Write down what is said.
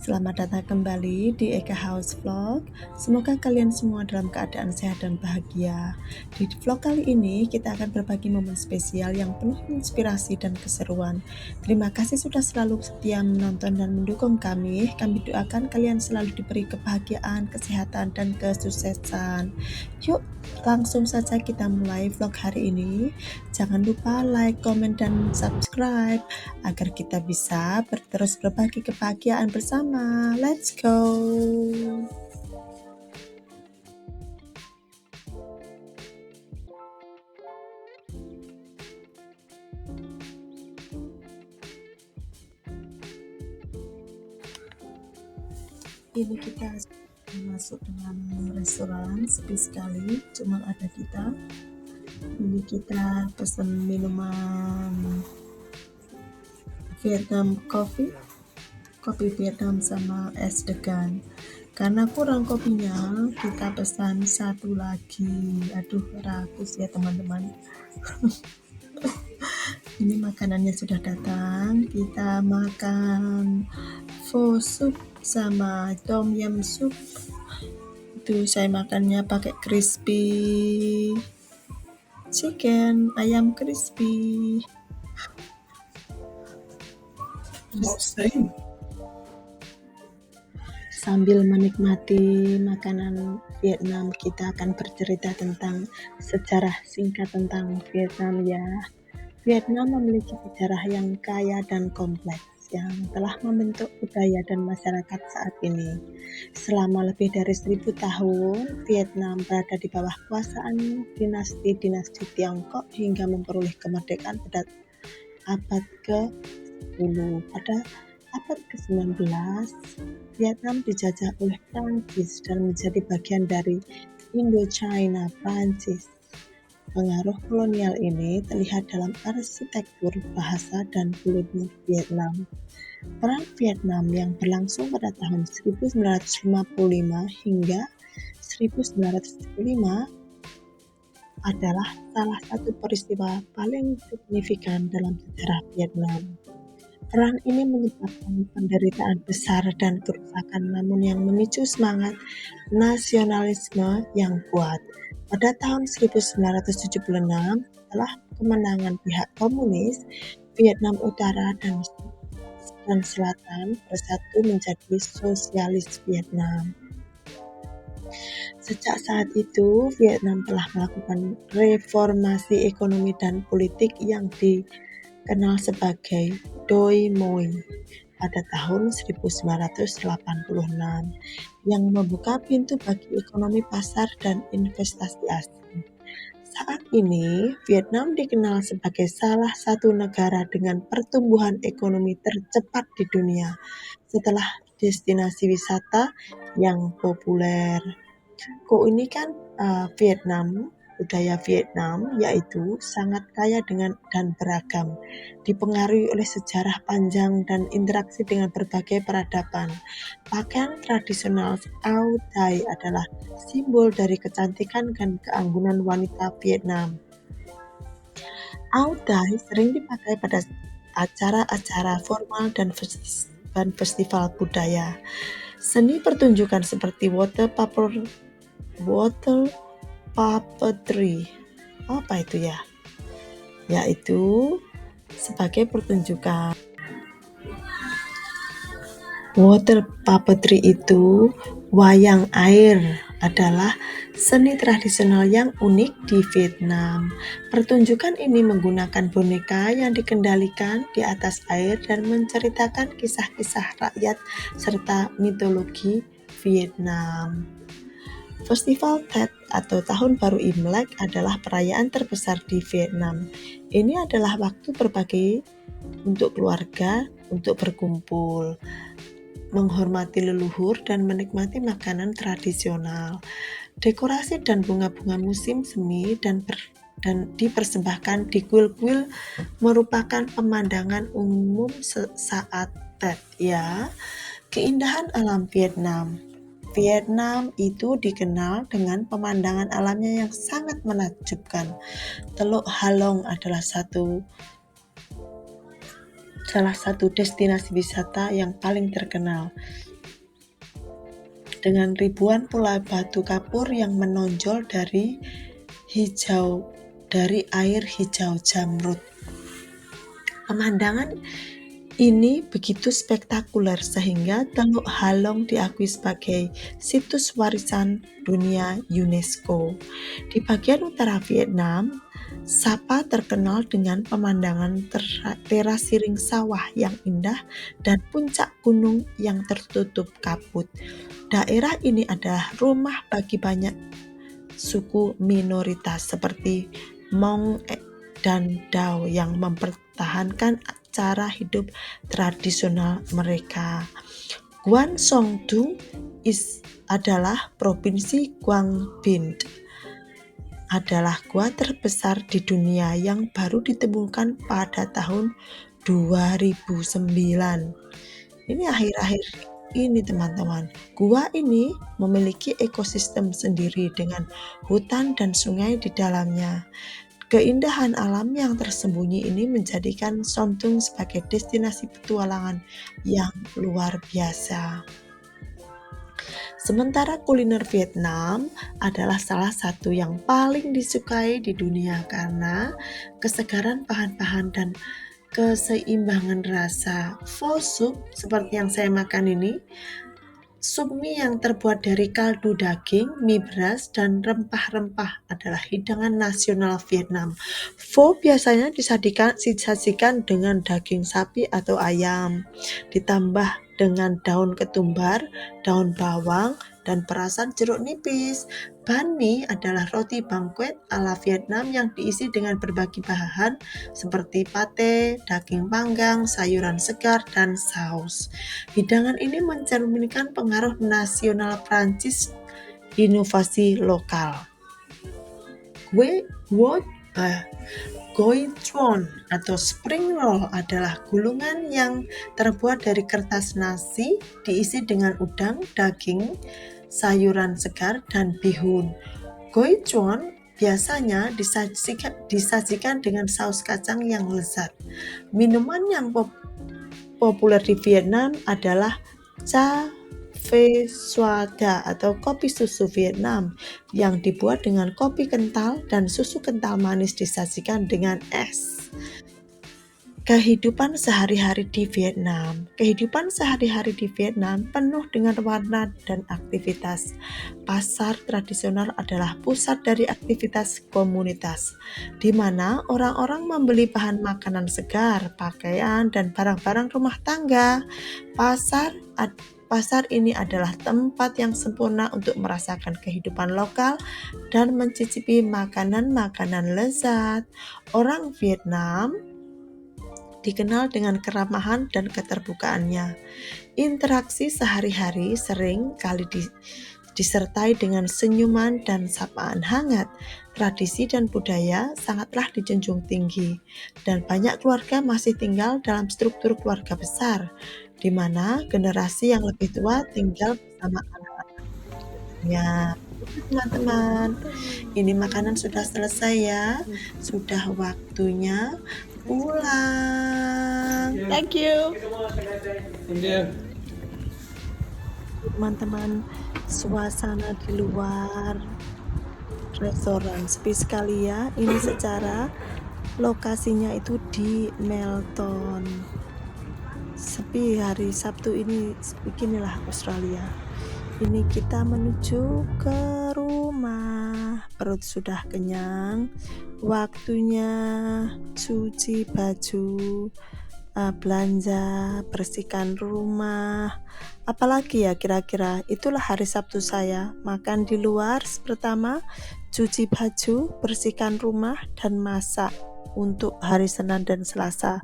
Selamat datang kembali di Eka House Vlog. Semoga kalian semua dalam keadaan sehat dan bahagia. Di vlog kali ini kita akan berbagi momen spesial yang penuh inspirasi dan keseruan. Terima kasih sudah selalu setia menonton dan mendukung kami. Kami doakan kalian selalu diberi kebahagiaan, kesehatan, dan kesuksesan. Yuk, langsung saja kita mulai vlog hari ini. Jangan lupa like, komen, dan subscribe agar kita bisa terus berbagi kebahagiaan bersama. Let's go! Ini kita masuk dalam restoran, sepi sekali, cuma ada kita. Ini kita pesan minuman Vietnam kopi Vietnam sama es degan. Karena kurang kopinya, kita pesan satu lagi. Aduh, rakus ya teman-teman. Ini makanannya sudah datang. Kita makan pho soup sama tom yum soup. Itu saya makannya pakai crispy chicken, ayam crispy. Sambil menikmati makanan Vietnam, kita akan bercerita tentang sejarah singkat tentang Vietnam ya. Vietnam memiliki sejarah yang kaya dan kompleks yang telah membentuk budaya dan masyarakat saat ini. Selama lebih dari 1000 tahun, Vietnam berada di bawah kekuasaan dinasti-dinasti Tiongkok hingga memperoleh kemerdekaan pada abad ke-10. Pada abad ke-19, Vietnam dijajah oleh Prancis dan menjadi bagian dari Indochina Prancis. Pengaruh kolonial ini terlihat dalam arsitektur, bahasa, dan kuliner Vietnam. Perang Vietnam yang berlangsung pada tahun 1955 hingga 1975 adalah salah satu peristiwa paling signifikan dalam sejarah Vietnam. Perang ini menyebabkan penderitaan besar dan kerusakan, namun yang memicu semangat nasionalisme yang kuat. Pada tahun 1976, setelah kemenangan pihak komunis, Vietnam Utara dan Selatan bersatu menjadi Sosialis Vietnam. Sejak saat itu, Vietnam telah melakukan reformasi ekonomi dan politik yang dikenal sebagai Doi Moi pada tahun 1986 yang membuka pintu bagi ekonomi pasar dan investasi asing. Saat ini, Vietnam dikenal sebagai salah satu negara dengan pertumbuhan ekonomi tercepat di dunia setelah destinasi wisata yang populer. Keunikan Vietnam, budaya Vietnam yaitu sangat kaya dan beragam, dipengaruhi oleh sejarah panjang dan interaksi dengan berbagai peradaban. Pakaian tradisional Áo Dai adalah simbol dari kecantikan dan keanggunan wanita Vietnam. Áo Dai sering dipakai pada acara-acara formal dan festival budaya. Seni pertunjukan seperti water puppetry, apa itu ya? Yaitu sebagai pertunjukan. Water puppetry itu wayang air adalah seni tradisional yang unik di Vietnam. Pertunjukan ini menggunakan boneka yang dikendalikan di atas air dan menceritakan kisah-kisah rakyat serta mitologi Vietnam. Festival Tet atau Tahun Baru Imlek adalah perayaan terbesar di Vietnam. Ini adalah waktu berbagi untuk keluarga, untuk berkumpul, menghormati leluhur, dan menikmati makanan tradisional. Dekorasi dan bunga-bunga musim semi dan dipersembahkan di kuil-kuil merupakan pemandangan umum saat Tet ya. Keindahan alam Vietnam. Vietnam itu dikenal dengan pemandangan alamnya yang sangat menakjubkan. Teluk Halong adalah salah satu destinasi wisata yang paling terkenal. dengan ribuan pulau batu kapur yang menonjol dari air hijau Zamrud. Pemandangan ini begitu spektakuler sehingga Teluk Halong diakui sebagai situs warisan dunia UNESCO. Di bagian utara Vietnam, Sapa terkenal dengan pemandangan terasiring sawah yang indah dan puncak gunung yang tertutup kabut. Daerah ini adalah rumah bagi banyak suku minoritas seperti Hmong dan Dao yang mempertahankan cara hidup tradisional mereka. Guan Song Du adalah provinsi Quang Binh, adalah gua terbesar di dunia yang baru ditemukan pada tahun 2009. Ini akhir-akhir ini teman-teman. Gua ini memiliki ekosistem sendiri dengan hutan dan sungai di dalamnya. Keindahan alam yang tersembunyi ini menjadikan Son Doong sebagai destinasi petualangan yang luar biasa. Sementara kuliner Vietnam adalah salah satu yang paling disukai di dunia karena kesegaran bahan-bahan dan keseimbangan rasa. Pho soup seperti yang saya makan ini, sup mie yang terbuat dari kaldu daging, mie beras, dan rempah-rempah adalah hidangan nasional Vietnam. Pho biasanya disajikan dengan daging sapi atau ayam, ditambah dengan daun ketumbar, daun bawang, dan perasan jeruk nipis. Banh mi adalah roti bangkuet ala Vietnam yang diisi dengan berbagai bahan seperti pate, daging panggang, sayuran segar, dan saus. Hidangan ini mencerminkan pengaruh nasional Prancis, inovasi lokal. Goi Chuan atau spring roll adalah gulungan yang terbuat dari kertas nasi diisi dengan udang, daging, sayuran segar, dan bihun. Goi Chuan biasanya disajikan dengan saus kacang yang lezat. Minuman yang populer di Vietnam adalah Cha Phe Xoa atau kopi susu Vietnam yang dibuat dengan kopi kental dan susu kental manis disajikan dengan es. Kehidupan sehari-hari di Vietnam. Kehidupan sehari-hari di Vietnam penuh dengan warna dan aktivitas. Pasar tradisional adalah pusat dari aktivitas komunitas, di mana orang-orang membeli bahan makanan segar, pakaian, dan barang-barang rumah tangga. Pasar ini adalah tempat yang sempurna untuk merasakan kehidupan lokal dan mencicipi makanan-makanan lezat. Orang Vietnam dikenal dengan keramahan dan keterbukaannya. Interaksi sehari-hari sering kali disertai dengan senyuman dan sapaan hangat. Tradisi dan budaya sangatlah dijunjung tinggi, dan banyak keluarga masih tinggal dalam struktur keluarga besar, di mana generasi yang lebih tua tinggal bersama anak-anaknya. Teman-teman, ini makanan sudah selesai ya, sudah waktunya pulang. Thank you. Teman-teman, suasana di luar restoran sepi sekali ya. Ini secara lokasinya itu di Melton. Sepi hari Sabtu ini, beginilah Australia. Ini kita menuju ke rumah. Perut sudah kenyang. Waktunya cuci baju, belanja, bersihkan rumah. Apalagi ya kira-kira, itulah hari Sabtu saya. Makan di luar pertama, cuci baju, bersihkan rumah, dan masak untuk hari Senin dan Selasa.